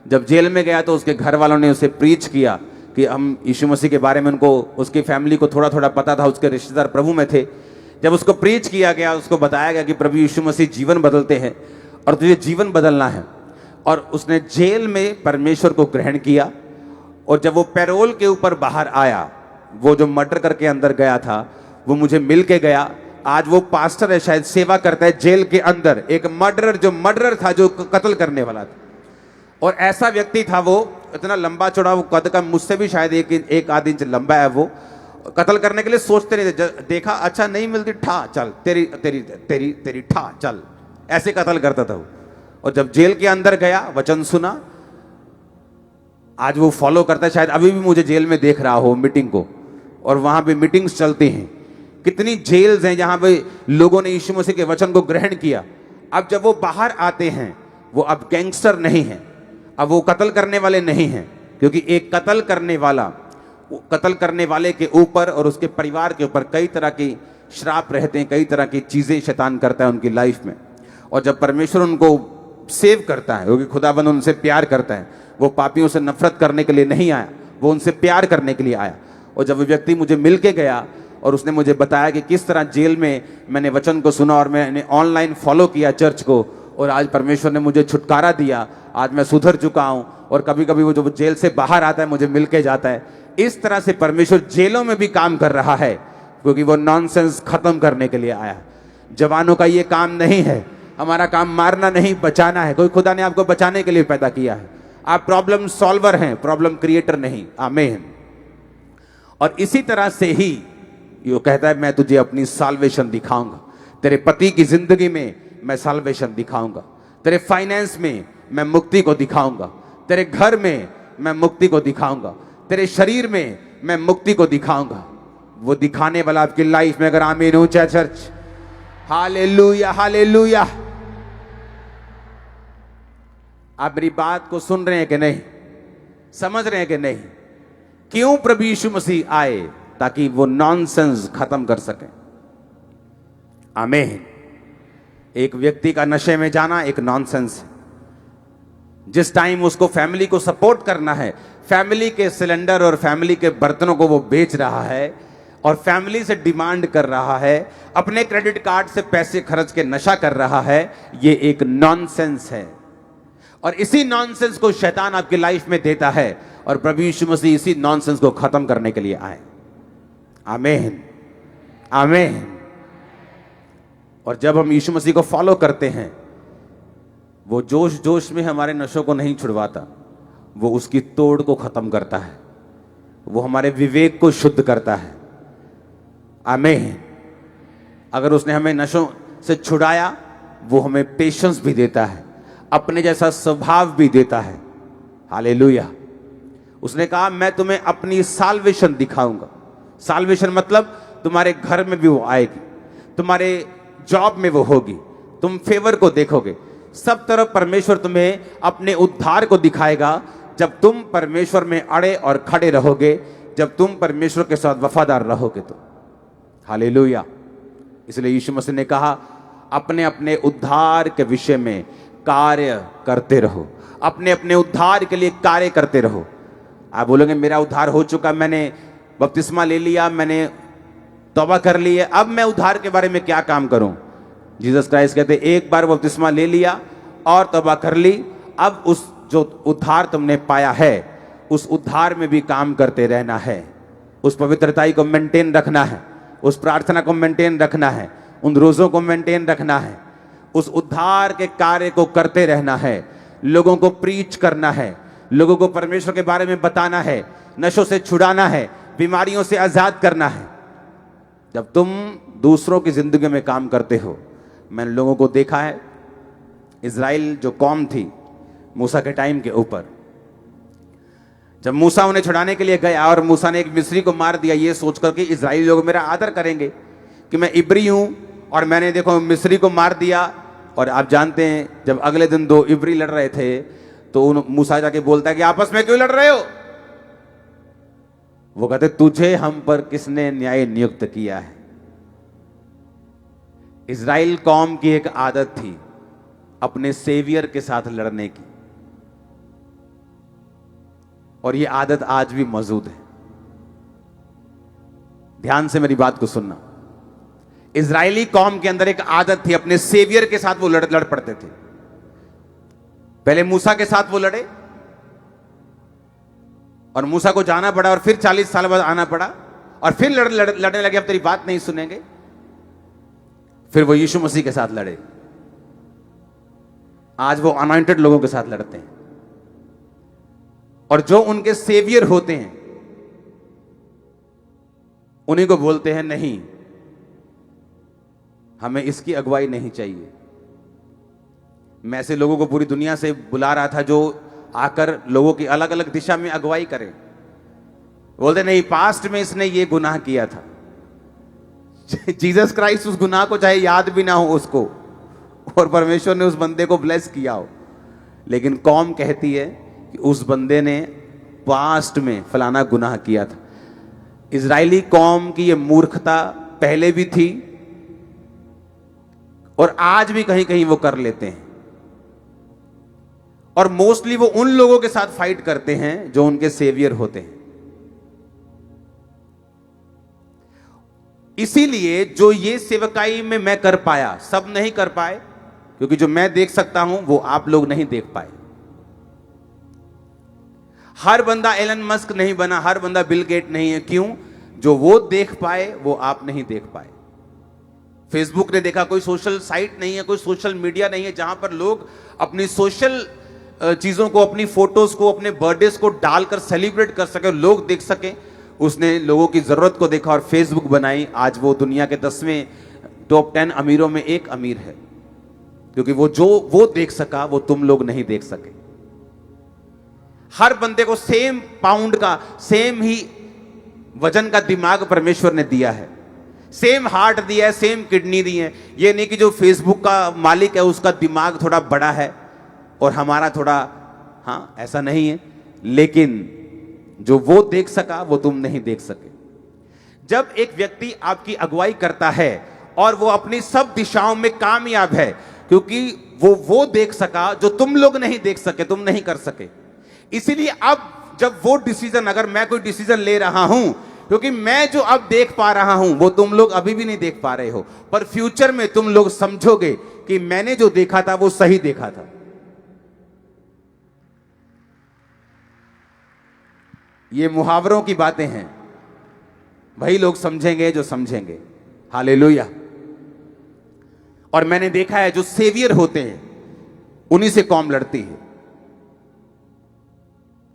जब जेल में गया तो उसके घर वालों ने उसे प्रीच किया कि हम यीशु मसीह के बारे में उनको, उसकी फैमिली को थोड़ा थोड़ा पता था, उसके रिश्तेदार प्रभु में थे। जब उसको प्रीच किया गया, उसको बताया गया कि प्रभु यीशु मसीह जीवन बदलते हैं और तुझे जीवन बदलना है, और उसने जेल में परमेश्वर को ग्रहण किया। और जब वो पैरोल के ऊपर बाहर आया, वो जो मर्डर करके अंदर गया था वो मुझे मिल के गया। आज वो पास्टर है, शायद सेवा करता है जेल के अंदर। एक मर्डरर, जो मर्डरर था, जो कत्ल करने वाला था, और ऐसा व्यक्ति था, वो इतना लंबा चौड़ा, वो कद का मुझसे भी शायद एक आध इंच लंबा है। वो कत्ल करने के लिए सोचते नहीं थे, देखा अच्छा नहीं मिलती, ठा चल, तेरी तेरी तेरी तेरी ठा चल, ऐसे कत्ल करता था वो। और जब जेल के अंदर गया, वचन सुना, आज वो फॉलो करता है। शायद अभी भी मुझे जेल में देख रहा हो मीटिंग को, और वहां पे मीटिंग्स चलती हैं। कितनी जेल्स हैं जहां पे लोगों ने यीशु मसीह के वचन को ग्रहण किया। अब जब वो बाहर आते हैं, वो अब गैंगस्टर नहीं है, अब वो कत्ल करने वाले नहीं हैं, क्योंकि एक कत्ल करने वाले के ऊपर और उसके परिवार के ऊपर कई तरह की श्राप रहते हैं, कई तरह की चीजें शैतान करता है उनकी लाइफ में। और जब परमेश्वर उनको सेव करता है, क्योंकि खुदाबंद उनसे प्यार करता है, वो पापियों से नफरत करने के लिए नहीं आया, वो उनसे प्यार करने के लिए आया। और जब वो व्यक्ति मुझे मिल के गया और उसने मुझे बताया कि किस तरह जेल में मैंने वचन को सुना और मैंने ऑनलाइन फॉलो किया चर्च को, और आज परमेश्वर ने मुझे छुटकारा दिया, आज मैं सुधर चुका हूं, और कभी कभी वो जो जेल से बाहर आता है मुझे मिल के जाता है। इस तरह से परमेश्वर जेलों में भी काम कर रहा है, क्योंकि वो नॉनसेंस खत्म करने के लिए आया। जवानों का ये काम नहीं है, हमारा काम मारना नहीं, बचाना है। कोई खुदा ने आपको बचाने के लिए पैदा किया है। आप प्रॉब्लम सॉल्वर हैं, प्रॉब्लम क्रिएटर नहीं। आमीन। और इसी तरह से ही यो कहता है, मैं तुझे अपनी साल्वेशन दिखाऊंगा। तेरे पति की जिंदगी में मैं साल्वेशन दिखाऊंगा, तेरे फाइनेंस में मैं मुक्ति को दिखाऊंगा, तेरे घर में मैं मुक्ति को दिखाऊंगा, तेरे शरीर में मैं मुक्ति को दिखाऊंगा। वो दिखाने वाला आपकी लाइफ में, अगर आमीन ऊंचा चर्च, हालेलुया हालेलुया। आप मेरी बात को सुन रहे हैं कि नहीं, समझ रहे हैं कि नहीं? क्यों प्रभु यीशु मसीह आए? ताकि वो नॉनसेंस खत्म कर सके। आमीन। एक व्यक्ति का नशे में जाना एक नॉनसेंस है। जिस टाइम उसको फैमिली को सपोर्ट करना है, फैमिली के सिलेंडर और फैमिली के बर्तनों को वो बेच रहा है और फैमिली से डिमांड कर रहा है, अपने क्रेडिट कार्ड से पैसे खर्च के नशा कर रहा है, ये एक नॉनसेंस है। और इसी नॉनसेंस को शैतान आपकी लाइफ में देता है, और प्रभु यीशु मसीह इसी नॉनसेंस को खत्म करने के लिए आए। आमीन आमीन। और जब हम यीशु मसीह को फॉलो करते हैं, वो जोश जोश में हमारे नशों को नहीं छुड़वाता, वो उसकी तोड़ को खत्म करता है, वो हमारे विवेक को शुद्ध करता है। आमीन। अगर उसने हमें नशों से छुड़ाया, वो हमें पेशेंस भी देता है, अपने जैसा स्वभाव भी देता है। हालेलुया। उसने कहा, मैं तुम्हें अपनी साल्वेशन दिखाऊंगा। साल्वेशन मतलब तुम्हारे घर में भी वो आएगी, तुम्हारे जॉब में वो होगी, तुम फेवर को देखोगे, सब तरफ परमेश्वर तुम्हें अपने उद्धार को दिखाएगा, जब तुम परमेश्वर में अड़े और खड़े रहोगे, जब तुम परमेश्वर के साथ वफादार रहोगे तो। हालेलुया। इसलिए यीशु मसीह ने कहा, अपने अपने उद्धार के विषय में कार्य करते रहो, अपने अपने उद्धार के लिए कार्य करते रहो। आप बोलोगे, मेरा उद्धार हो चुका, मैंने बपतिस्मा ले लिया, मैंने तौबा कर ली है, अब मैं उद्धार के बारे में क्या काम करूं? जीसस क्राइस्ट कहते, एक बार बपतिस्मा ले लिया और तौबा कर ली, अब उस जो उद्धार तुमने पाया है, उस उद्धार में भी काम करते रहना है, उस पवित्रताई को मेंटेन रखना है, उस प्रार्थना को मेंटेन रखना है, उन रोजों को मेंटेन रखना है, उस उद्धार के कार्य को करते रहना है, लोगों को प्रीच करना है, लोगों को परमेश्वर के बारे में बताना है, नशों से छुड़ाना है, बीमारियों से आजाद करना है। जब तुम दूसरों की जिंदगी में काम करते हो, मैंने लोगों को देखा है, इज़राइल जो कौम थी मूसा के टाइम के ऊपर, जब मूसा उन्हें छुड़ाने के लिए गया और मूसा ने एक मिस्री को मार दिया, ये सोचकर कि इज़राइली लोग मेरा आदर करेंगे कि मैं इब्री हूं, और मैंने देखो मिस्री को मार दिया। और आप जानते हैं, जब अगले दिन दो इब्री लड़ रहे थे, तो मूसा जाके बोलता है कि आपस में क्यों लड़ रहे हो? वो कहते, तुझे हम पर किसने न्याय नियुक्त किया है? इज़राइल कौम की एक आदत थी अपने सेवियर के साथ लड़ने की। और ये आदत आज भी मौजूद है। ध्यान से मेरी बात को सुनना। इजरायली कौम के अंदर एक आदत थी, अपने सेवियर के साथ वो लड़ पड़ते थे। पहले मूसा के साथ वो लड़े और मूसा को जाना पड़ा, और फिर 40 साल बाद आना पड़ा, और फिर लड़ने लगे, अब तेरी बात नहीं सुनेंगे। फिर वो यीशु मसीह के साथ लड़े। आज वो अनॉइंटेड लोगों के साथ लड़ते हैं, और जो उनके सेवियर होते हैं उन्हीं को बोलते हैं नहीं, हमें इसकी अगुवाई नहीं चाहिए। मैं ऐसे लोगों को पूरी दुनिया से बुला रहा था जो आकर लोगों की अलग अलग दिशा में अगुवाई करें। बोलते नहीं, पास्ट में इसने ये गुनाह किया था। जीसस क्राइस्ट उस गुनाह को चाहे याद भी ना हो उसको, और परमेश्वर ने उस बंदे को ब्लेस किया हो, लेकिन कौम कहती है कि उस बंदे ने पास्ट में फलाना गुनाह किया था। इजरायली कौम की ये मूर्खता पहले भी थी और आज भी कहीं कहीं वो कर लेते हैं, और मोस्टली वो उन लोगों के साथ फाइट करते हैं जो उनके सेवियर होते हैं। इसीलिए जो ये सेवकाई में मैं कर पाया, सब नहीं कर पाए, क्योंकि जो मैं देख सकता हूं वो आप लोग नहीं देख पाए। हर बंदा एलन मस्क नहीं बना, हर बंदा बिल गेट नहीं है। क्यों? जो वो देख पाए वो आप नहीं देख पाए। फेसबुक ने देखा, कोई सोशल साइट नहीं है, कोई सोशल मीडिया नहीं है जहां पर लोग अपनी सोशल चीजों को, अपनी फोटोज को, अपने बर्थडेज को डालकर सेलिब्रेट कर सके, लोग देख सके। उसने लोगों की जरूरत को देखा और फेसबुक बनाई। आज वो दुनिया के 10वें टॉप 10 अमीरों में एक अमीर है, क्योंकि वो देख सका वो तुम लोग नहीं देख सके। हर बंदे को सेम पाउंड का, सेम ही वजन का दिमाग परमेश्वर ने दिया है, सेम हार्ट दिया है, सेम किडनी दी है। ये नहीं कि जो फेसबुक का मालिक है उसका दिमाग थोड़ा बड़ा है और हमारा थोड़ा, हाँ, ऐसा नहीं है। लेकिन जो वो देख सका वो तुम नहीं देख सके। जब एक व्यक्ति आपकी अगुवाई करता है और वो अपनी सब दिशाओं में कामयाब है, क्योंकि वो देख सका जो तुम लोग नहीं देख सके, तुम नहीं कर सके। इसीलिए अब जब वो डिसीजन, अगर मैं कोई डिसीजन ले रहा हूं, क्योंकि मैं जो अब देख पा रहा हूं वो तुम लोग अभी भी नहीं देख पा रहे हो, पर फ्यूचर में तुम लोग समझोगे कि मैंने जो देखा था वो सही देखा था। ये मुहावरों की बातें हैं, वही लोग समझेंगे जो समझेंगे। हालेलुया। और मैंने देखा है जो सेवियर होते हैं उन्हीं से कौम लड़ती है,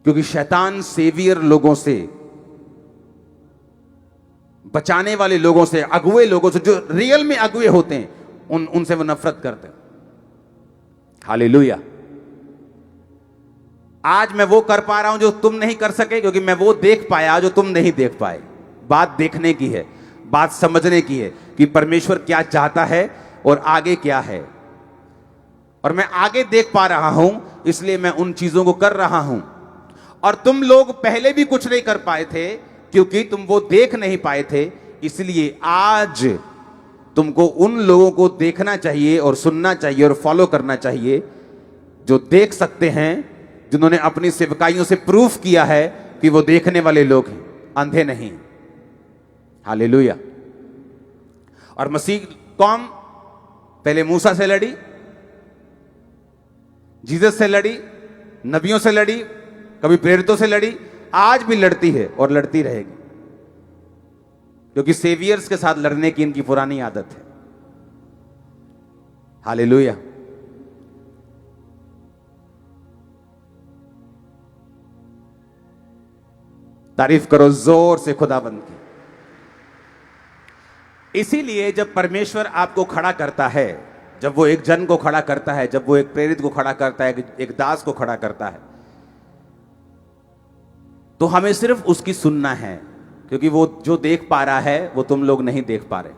क्योंकि शैतान सेवियर लोगों से, बचाने वाले लोगों से, अगुए लोगों से, जो रियल में अगुए होते हैं, उनसे वो नफरत करते हैं। हालेलुया। आज मैं वो कर पा रहा हूं जो तुम नहीं कर सके, क्योंकि मैं वो देख पाया जो तुम नहीं देख पाए। बात देखने की है, बात समझने की है कि परमेश्वर क्या चाहता है और आगे क्या है। और मैं आगे देख पा रहा हूं, इसलिए मैं उन चीजों को कर रहा हूं। और तुम लोग पहले भी कुछ नहीं कर पाए थे, क्योंकि तुम वो देख नहीं पाए थे। इसलिए आज तुमको उन लोगों को देखना चाहिए और सुनना चाहिए और फॉलो करना चाहिए जो देख सकते हैं, जिन्होंने अपनी सेवकाइयों से प्रूफ किया है कि वो देखने वाले लोग हैं, अंधे नहीं। हालेलुया। और मसीह कौम पहले मूसा से लड़ी, जीसस से लड़ी, नबियों से लड़ी, कभी प्रेरितों से लड़ी, आज भी लड़ती है और लड़ती रहेगी, क्योंकि सेवियर्स के साथ लड़ने की इनकी पुरानी आदत है। हालेलुया। तारीफ करो जोर से खुदाबंद की। इसीलिए जब परमेश्वर आपको खड़ा करता है, जब वो एक जन को खड़ा करता है, जब वो एक प्रेरित को खड़ा करता है, एक दास को खड़ा करता है, तो हमें सिर्फ उसकी सुनना है, क्योंकि वो जो देख पा रहा है वो तुम लोग नहीं देख पा रहे।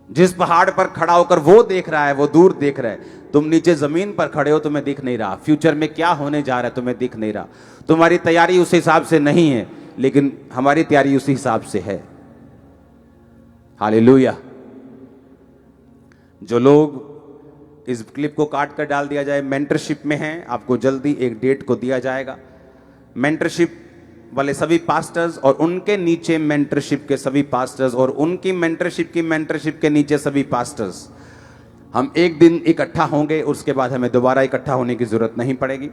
जिस पहाड़ पर खड़ा होकर वो देख रहा है वो दूर देख रहा है, तुम नीचे जमीन पर खड़े हो, तुम्हें दिख नहीं रहा। फ्यूचर में क्या होने जा रहा है तुम्हें दिख नहीं रहा। तुम्हारी तैयारी उस हिसाब से नहीं है, लेकिन हमारी तैयारी उसी हिसाब से है। हालेलुया। जो लोग इस क्लिप को काट कर डाल दिया जाए, मेंटरशिप में हैं, आपको जल्दी एक डेट को दिया जाएगा। मेंटरशिप वाले सभी पास्टर्स और उनके नीचे मेंटरशिप के सभी पास्टर्स और उनकी मेंटरशिप के नीचे सभी पास्टर्स, हम एक दिन इकट्ठा होंगे, उसके बाद हमें दोबारा इकट्ठा होने की जरूरत नहीं पड़ेगी।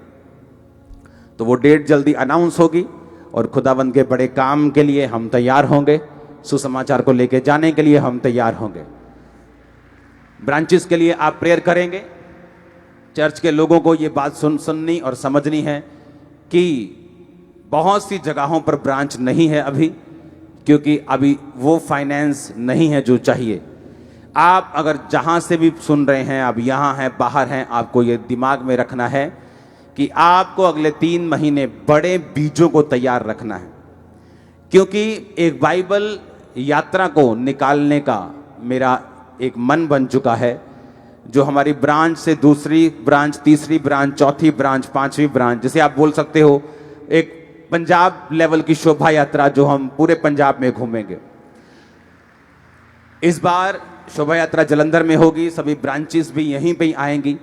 तो वो डेट जल्दी अनाउंस होगी और खुदावंद के बड़े काम के लिए हम तैयार होंगे, सुसमाचार को लेके जाने के लिए हम तैयार होंगे। ब्रांचेस के लिए आप प्रेयर करेंगे। चर्च के लोगों को ये बात सुननी और समझनी है कि बहुत सी जगहों पर ब्रांच नहीं है अभी, क्योंकि अभी वो फाइनेंस नहीं है जो चाहिए। आप अगर जहां से भी सुन रहे हैं, आप यहाँ हैं, बाहर हैं, आपको ये दिमाग में रखना है कि आपको अगले 3 महीने बड़े बीजों को तैयार रखना है, क्योंकि एक बाइबल यात्रा को निकालने का मेरा एक मन बन चुका है, जो हमारी ब्रांच से दूसरी ब्रांच, तीसरी ब्रांच, चौथी ब्रांच, 5वीं ब्रांच, जिसे आप बोल सकते हो एक पंजाब लेवल की शोभा यात्रा जो हम पूरे पंजाब में घूमेंगे। इस बार शोभा यात्रा जलंधर में होगी, सभी ब्रांचेस भी यहीं पे आएंगी।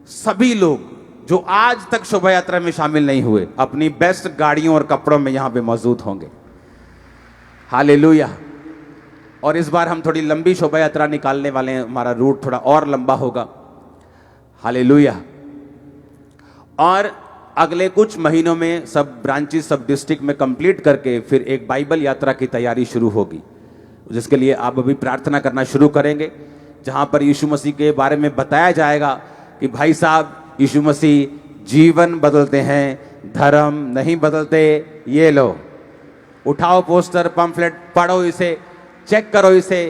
सभी लोग जो आज तक शोभा यात्रा में शामिल नहीं हुए अपनी बेस्ट गाड़ियों और कपड़ों में यहां पे मौजूद होंगे। हालेलुया। और इस बार हम थोड़ी लंबी शोभा यात्रा निकालने वाले हैं, हमारा रूट थोड़ा और लंबा होगा। हालेलुया। और अगले कुछ महीनों में सब ब्रांचेस, सब डिस्ट्रिक्ट में कंप्लीट करके फिर एक बाइबल यात्रा की तैयारी शुरू होगी, जिसके लिए आप अभी प्रार्थना करना शुरू करेंगे, जहां पर यीशु मसीह के बारे में बताया जाएगा कि भाई साहब, यीशु मसीह जीवन बदलते हैं, धर्म नहीं बदलते। ये लो, उठाओ पोस्टर, पंफलेट, पढ़ो इसे, चेक करो इसे।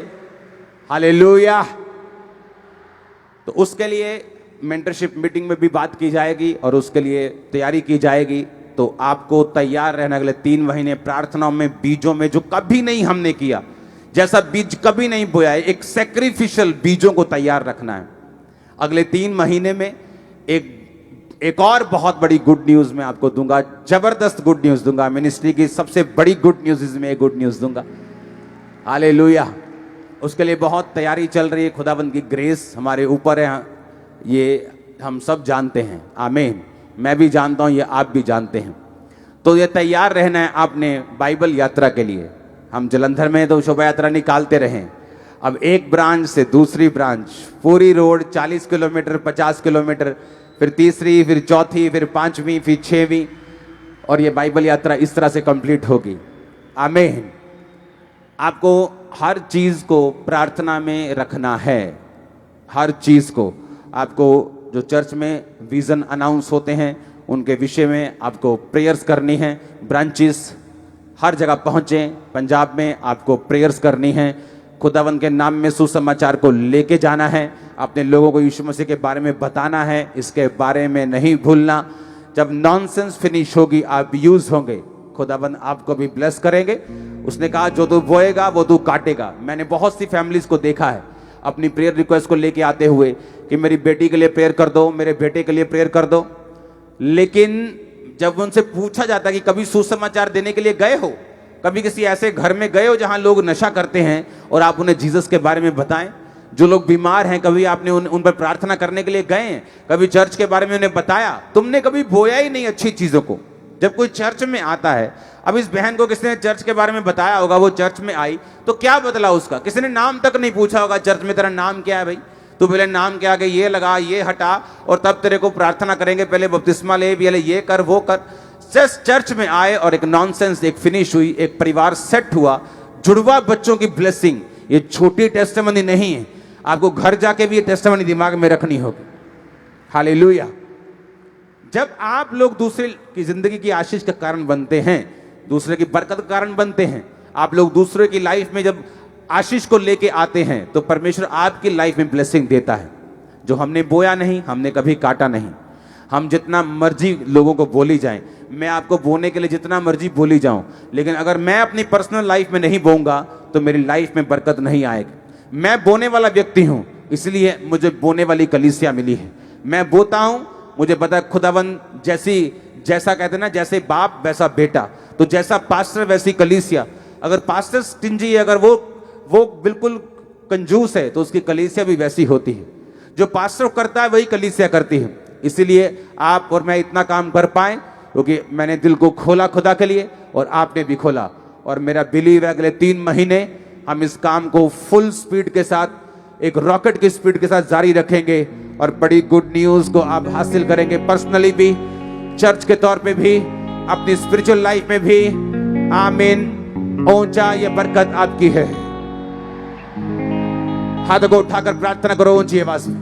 हालेलुया। तो उसके लिए मेंटरशिप मीटिंग में भी बात की जाएगी और उसके लिए तैयारी की जाएगी। तो आपको तैयार रहना अगले 3 महीने प्रार्थनाओं में, बीजों में, जो कभी नहीं हमने किया, जैसा बीज कभी नहीं बोया है, एक सैक्रिफिशियल बीजों को तैयार रखना है। अगले 3 महीने में एक और बहुत बड़ी गुड न्यूज मैं आपको दूंगा, जबरदस्त गुड न्यूज दूंगा। मिनिस्ट्री की सबसे बड़ी गुड न्यूज इसमें एक गुड न्यूज दूंगा। हालेलुया। उसके लिए बहुत तैयारी चल रही है। खुदाबंद की ग्रेस हमारे ऊपर है, ये हम सब जानते हैं। आमीन। मैं भी जानता हूं, ये आप भी जानते हैं। तो ये तैयार रहना है आपने बाइबल यात्रा के लिए। हम जलंधर में तो शोभा यात्रा निकालते रहे, अब एक ब्रांच से दूसरी ब्रांच, पूरी रोड 40 किलोमीटर, 50 किलोमीटर, फिर तीसरी, फिर चौथी, फिर 5वीं, फिर 6वीं, और ये बाइबल यात्रा इस तरह से कंप्लीट होगी। आमीन। आपको हर चीज को प्रार्थना में रखना है, हर चीज को। आपको जो चर्च में विजन अनाउंस होते हैं उनके विषय में आपको प्रेयर्स करनी है। ब्रांचेस हर जगह पहुंचे, पंजाब में आपको प्रेयर्स करनी है। खुदावंद के नाम में सुसमाचार को लेके जाना है, अपने लोगों को यीशु मसीह के बारे में बताना है, इसके बारे में नहीं भूलना। जब नॉनसेंस फिनिश होगी, आप यूज होंगे, खुदावंद आपको भी ब्लेस करेंगे। उसने कहा जो तू बोएगा वो तू काटेगा। मैंने बहुत सी फैमिलीज को देखा है अपनी प्रेयर रिक्वेस्ट को लेके आते हुए कि मेरी बेटी के लिए प्रेयर कर दो, मेरे बेटे के लिए प्रेयर कर दो, लेकिन जब उनसे पूछा जाता है कि कभी सुसमाचार देने के लिए गए हो, कभी किसी ऐसे घर में गए हो जहां लोग नशा करते हैं और आप उन्हें जीसस के बारे में बताएं, जो लोग बीमार हैं कभी आपने उन पर प्रार्थना करने के लिए गए हैं, कभी चर्च के बारे में उन्हें बताया, तुमने कभी बोया ही नहीं अच्छी चीजों को। जब कोई चर्च में आता है, अब इस बहन को किसी ने चर्च के बारे में बताया होगा, वो चर्च में आई तो क्या बदला उसका? किसी ने नाम तक नहीं पूछा होगा चर्च में, तेरा नाम क्या है भाई, तू पहले नाम क्या है, ये लगा, ये हटा, और तब तेरे को प्रार्थना करेंगे, पहले बपतिस्मा ले, ये कर, वो कर। जस्ट चर्च में आए और एक नॉनसेंस एक फिनिश हुई, एक परिवार सेट हुआ, जुड़वा बच्चों की ब्लेसिंग। ये छोटी टेस्टिमनी नहीं है, आपको घर जाके भी ये टेस्टिमनी दिमाग में रखनी होगी। हालेलुया। जब आप लोग दूसरे की जिंदगी की आशीष का कारण बनते हैं, दूसरे की बरकत का कारण बनते हैं, आप लोग दूसरे की लाइफ में जब आशीष को लेके आते हैं तो परमेश्वर आपकी लाइफ में ब्लेसिंग देता है। जो हमने बोया नहीं, हमने कभी काटा नहीं। हम जितना मर्जी लोगों को बोली जाए, मैं आपको बोने के लिए जितना मर्जी बोली जाऊं, लेकिन अगर मैं अपनी पर्सनल लाइफ में नहीं बोऊंगा तो मेरी लाइफ में बरकत नहीं आएगी। मैं बोने वाला व्यक्ति हूं, इसलिए मुझे बोने वाली कलीसिया मिली है। मैं बोता हूं, मुझे पता है खुदावन जैसा कहते हैं ना, जैसे बाप वैसा बेटा, तो जैसा पास्टर वैसी कलीसिया। अगर पास्टर स्टिंजी है, अगर वो बिल्कुल कंजूस है, तो उसकी कलीसिया भी वैसी होती है। जो पास्टर करता है वही कलीसिया करती है। इसीलिए आप और मैं इतना काम कर पाए क्योंकि मैंने दिल को खोला खुदा के लिए और आपने भी खोला, और मेरा बिलीव है अगले 3 महीने हम इस काम को फुल स्पीड के साथ, एक रॉकेट की स्पीड के साथ जारी रखेंगे और बड़ी गुड न्यूज को आप हासिल करेंगे, पर्सनली भी, चर्च के तौर पे भी, अपनी स्पिरिचुअल लाइफ में भी। आमीन। ऊंचा ये बरकत आपकी है। हाथों को उठाकर प्रार्थना करो ऊंची आवाज में।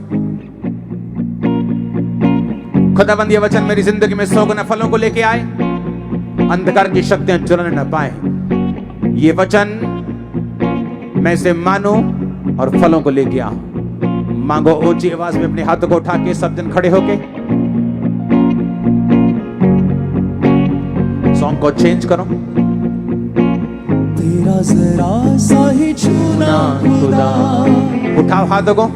खुदाबंद ये वचन मेरी जिंदगी में 100 गुना फलों को लेके आए, अंधकार की शक्तियां चुनने न पाए। ये वचन मैं इसे मानूं और फलों को लेके आऊं। मांगो ऊंची आवाज में, अपने हाथों को उठा के सब जन खड़े होके सॉन्ग को चेंज करो। तेरा जरा सा ही छूना खुदा, उठाओ हाथों को।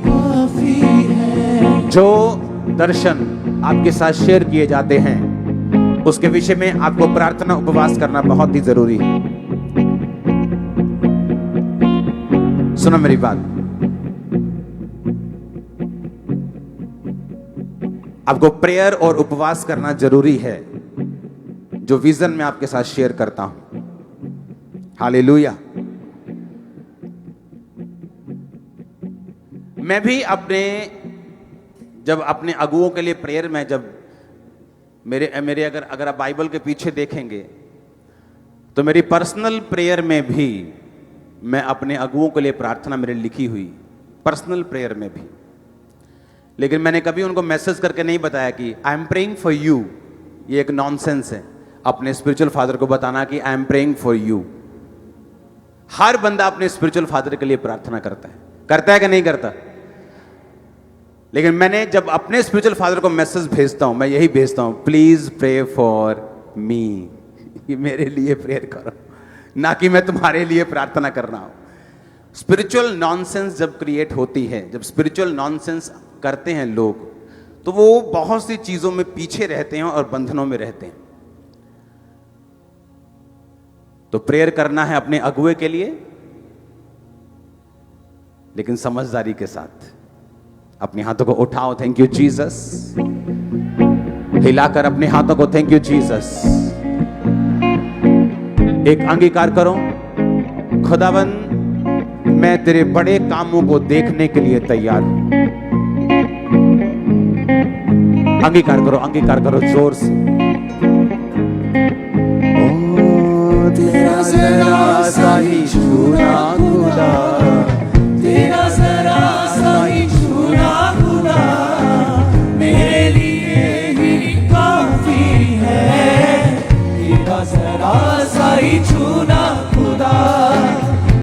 काफी है। जो दर्शन आपके साथ शेयर किए जाते हैं उसके विषय में आपको प्रार्थना उपवास करना बहुत ही जरूरी है। सुनो मेरी बात, आपको प्रेयर और उपवास करना जरूरी है, जो विजन में आपके साथ शेयर करता हूं। हालेलुया। मैं भी जब अपने अगुओं के लिए प्रेयर में, जब मेरे अगर आप बाइबल के पीछे देखेंगे तो मेरी पर्सनल प्रेयर में भी मैं अपने अगुओं के लिए प्रार्थना मेरे लिखी हुई, पर्सनल प्रेयर में भी। लेकिन मैंने कभी उनको मैसेज करके नहीं बताया कि I am praying for you. ये एक नॉनसेंस है अपने स्पिरिचुअल फादर को बताना कि I am praying for you. हर बंदा अपने स्पिरिचुअल फादर के लिए प्रार्थना करता है कि नहीं करता? लेकिन मैंने जब अपने स्पिरिचुअल फादर को मैसेज भेजता हूं, मैं यही भेजता हूं, प्लीज प्रे फॉर मी। मेरे लिए प्रेयर करो, ना कि मैं तुम्हारे लिए प्रार्थना कर रहा हूं। स्पिरिचुअल नॉनसेंस जब क्रिएट होती है, जब स्पिरिचुअल नॉनसेंस करते हैं लोग, तो वो बहुत सी चीजों में पीछे रहते हैं और बंधनों में रहते हैं। तो प्रेयर करना है अपने अगुए के लिए, लेकिन समझदारी के साथ। अपने हाथों को उठाओ, थैंक यू जीसस। हिलाकर अपने हाथों को, थैंक यू जीसस। एक अंगीकार करो, खुदावन मैं तेरे बड़े कामों को देखने के लिए तैयार हूं। अंगीकार करो जोर से। ओ तेरा जरा सा ही छूना खुदा,